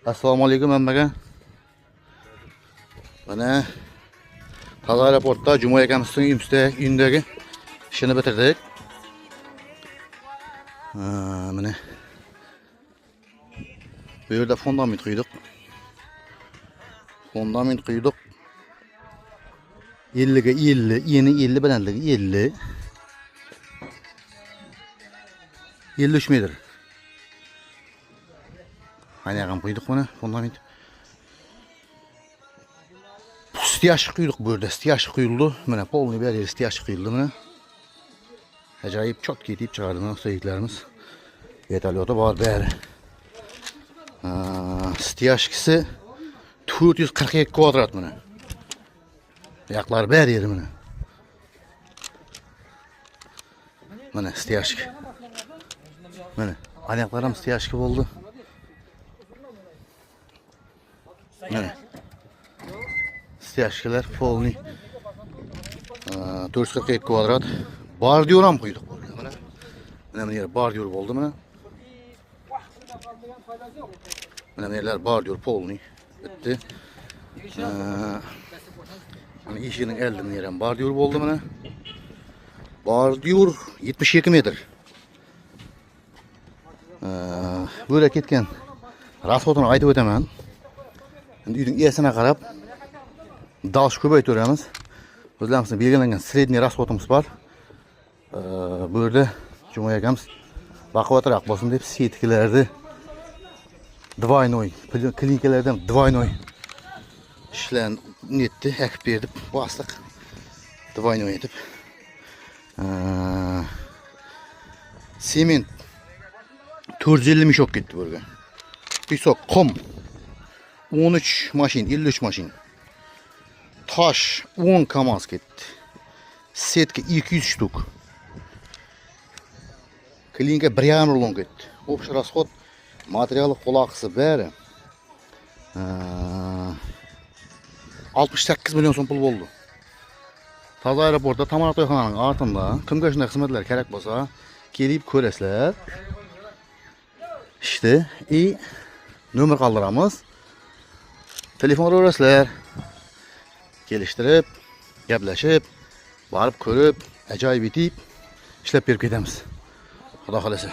Assalomu alaykum hammaga. Mana Taza aeroportda Jumoy akamizning uyidagi ishini bitirdik. Mana bu yerda fundament quydik. Fundament quydik. 50 ga 50, yeni 50 balandligi 50. 53 metr. Hani yağın quydik buna fundament. Stiyaş quydik bu yerda, stiyaş quyuldu. Mana polni bir yeri stiyaş quyuldu mana. Acayip çok ketip çıkardı mana seyitlerimiz. Yeterli var bari. Stiyaşkisi 442 kvadrat mana. Ayaklar bari yeri mana. Mana stiyaşki. Mana ayaklarım stiyaşki oldu. Mana stiyaşkiler polni 442 kvadrat. Bardyor ham quydik. Mana yer bardyor oldu mana. Mana yerler bardyor polni bitti. Mana işinin elden yeren bardyor oldu mana. Bardyor 72 metr. Böyle ketken rasxotini aytib o'taman. Endi uyning esine qarab dalsh ko'paytiramiz. O'zlarimizning belgilangan sredniy rasxotimiz bor. Bu yerda Jumoy akamiz baquvvatroq bo'lsin deb setkilarni двойной, klinikalardan двойной ishlarni netdi, ekib berdi, bosdik. Двойной etib. Sement 450 mishok ketdi bu yerga. Pisok, qum 13 mashin, 53 mashin. Taş 10 kamaz ketdi. Setka 200 shtuk. Klinika 1,5 million ketdi. Общий расход material qolaqisi bari 68 milyon so'm pul bo'ldi. Taza aeroportda Tamara to'yxonaning ortida kimga shunday xizmatlar kerak bo'lsa, kelib ko'rasizlar. İşte nomer qoldiramiz. Telefon urasizlar. Kelishtirib, gaplashib, borib ko'rib, ajoyib etib ishlab berib ketamiz. Xudo xolasa.